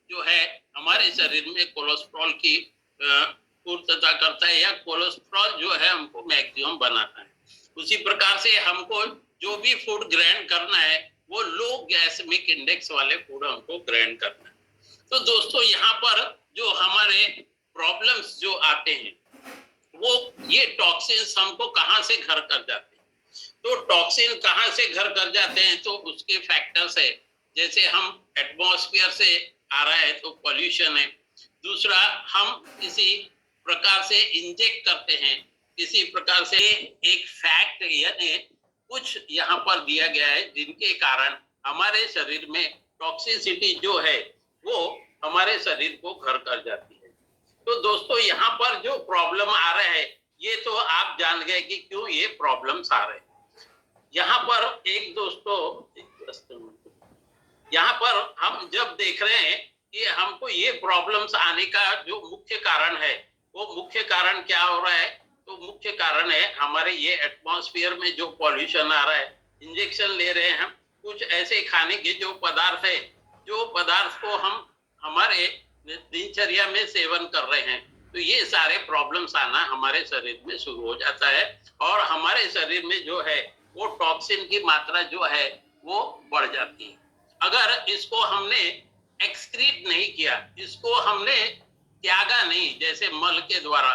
जो है हमारे शरीर में कोलेस्ट्रॉल की पूर्तता करता है, या कोलेस्ट्रॉल जो है हमको मैक्सिमम बनाता है। उसी प्रकार से हमको जो भी फूड ग्रहण करना है वो लो ग्लाइसेमिक इंडेक्स वाले फूड हमको ग्रहण करना है। तो दोस्तों यहाँ पर जो हमारे प्रॉब्लम्स जो आते हैं वो ये टॉक्सिन्स हमको कहाँ से घर कर जाते हैं। तो टॉक्सिन कहाँ से घर कर जाते हैं, तो उसके फैक्टर्स है। जैसे हम एटमॉस्फेयर से आ रहा है तो पॉल्यूशन है। दूसरा, हम किसी प्रकार से इंजेक्ट करते हैं, किसी प्रकार से एक फैक्ट यानी कुछ यहाँ पर दिया गया है जिनके कारण हमारे शरीर में टॉक्सिसिटी जो है वो हमारे शरीर को घर कर जाती है। तो दोस्तों यहाँ पर जो प्रॉब्लम आ रहा है ये तो आप जान गए कि क्यों ये प्रॉब्लम्स आ रहे हैं। यहाँ पर एक दोस्तों यहाँ पर हम जब देख रहे हैं कि हमको ये प्रॉब्लम्स आने का जो मुख्य कारण है वो मुख्य कारण क्या हो रहा है, तो मुख्य कारण है हमारे ये एटमॉस्फेयर में जो पॉल्यूशन आ रहा है, इंजेक्शन ले रहे हैं हम, कुछ ऐसे खाने के जो पदार्थ है जो पदार्थ को हम हमारे दिनचर्या में सेवन कर रहे हैं, तो ये सारे प्रॉब्लम्स आना हमारे शरीर में शुरू हो जाता है और हमारे शरीर में जो है वो टॉक्सिन की मात्रा जो है वो बढ़ जाती है। अगर इसको हमने एक्सक्रीट नहीं किया, इसको हमने त्यागा नहीं, जैसे मल के द्वारा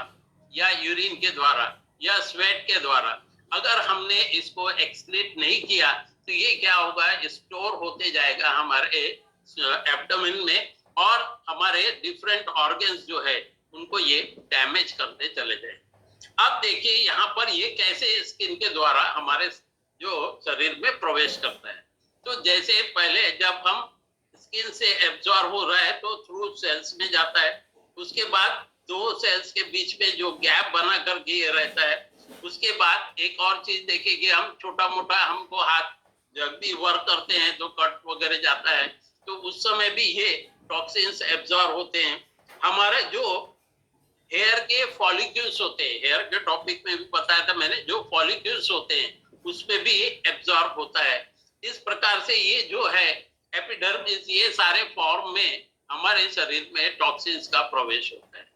या यूरिन के द्वारा या स्वेट के द्वारा, अगर हमने इसको एक्सक्रीट नहीं किया तो ये क्या होगा, स्टोर होते जाएगा हमारे एब्डोमेन में और हमारे डिफरेंट ऑर्गन्स जो है उनको ये डैमेज करते चले जाए। अब देखिए यहाँ पर ये कैसे स्किन के द्वारा हमारे जो शरीर में प्रवेश करता है। तो जैसे पहले जब हम स्किन से एब्जॉर्ब हो रहा है तो थ्रू सेल्स में जाता है, उसके बाद दो सेल्स के बीच में जो गैप बना करके ये रहता है, उसके बाद एक और चीज देखिए कि हम छोटा मोटा हमको हाथ जब भी वर्क करते हैं तो कट वगैरह जाता है, तो उस समय भी ये टॉक्सिन्स एब्जॉर्ब होते हैं। हमारे जो हेयर के फॉलिक्यूल्स होते हैं, हेयर के टॉपिक में भी बताया था मैंने, जो फॉलिक्यूल्स होते हैं उसमें भी एब्जॉर्ब होता है। इस प्रकार से ये जो है एपिडर्मिस, ये सारे फॉर्म में हमारे शरीर में टॉक्सिन्स का प्रवेश होता है।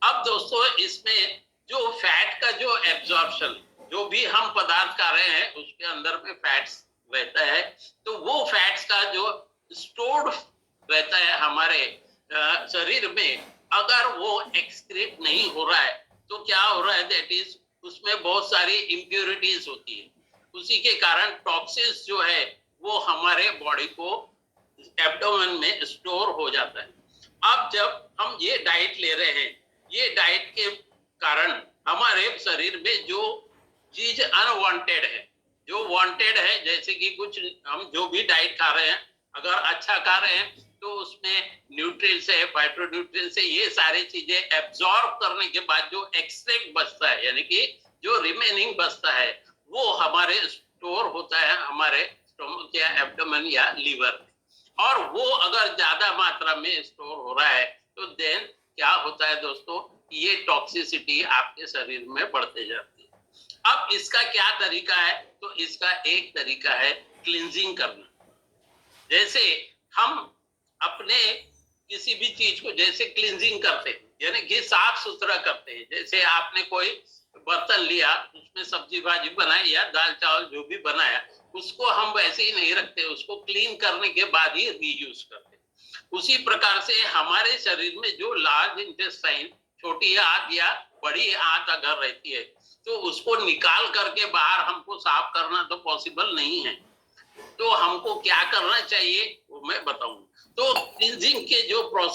अब दोस्तों इसमें जो फैट का जो एब्जॉर्प्शन, जो भी हम पदार्थ खा रहे हैं उसके अंदर में फैट्स रहता है, तो वो फैट्स का जो स्टोर्ड रहता है हमारे शरीर में, अगर वो एक्सक्रीट नहीं हो रहा है तो क्या हो रहा है, दैट इज उसमें बहुत सारी इम्प्योरिटीज होती है, उसी के कारण टॉक्सिन्स जो है वो हमारे बॉडी को एब्डोमेन में स्टोर हो जाता है। अब जब हम ये डाइट ले रहे हैं, ये डाइट के कारण हमारे शरीर में जो चीज अनवांटेड है, जो वांटेड है, जैसे कि कुछ हम जो भी डाइट खा रहे हैं अगर अच्छा खा रहे हैं तो उसमें न्यूट्रिएंट्स है, फाइटोन्यूट्रिएंट्स है, ये सारी चीजें एब्जॉर्ब करने के बाद जो एक्सट्रैक्ट बचता है यानी कि जो रिमेनिंग बचता है वो हमारे स्टोर होता है हमारे स्टोमक या एब्डोमेन या लीवर में, और वो अगर ज्यादा मात्रा में स्टोर हो रहा है तो देन क्या होता है दोस्तों, ये टॉक्सिसिटी आपके शरीर में बढ़ते जाती है। अब इसका क्या तरीका है, तो इसका एक तरीका है क्लींजिंग करना। जैसे हम अपने किसी भी चीज को जैसे क्लींजिंग करते हैं यानी कि साफ सुथरा करते हैं, जैसे आपने कोई बर्तन लिया, उसमें सब्जी भाजी बनाई या दाल चावल जो भी बनाया, उसको हम वैसे ही नहीं रखते, उसको क्लीन करने के बाद ही रीयूज करते। उसी प्रकार से हमारे शरीर में जो लार्ज इंटेस्टाइन, छोटी आंत या बड़ी आंत अगर रहती है तो उसको निकाल करके बाहर हमको साफ करना तो पॉसिबल नहीं है। तो हमको क्या करना चाहिए वो मैं बताऊंगा। तो क्लींजिंग के जो प्रोसेस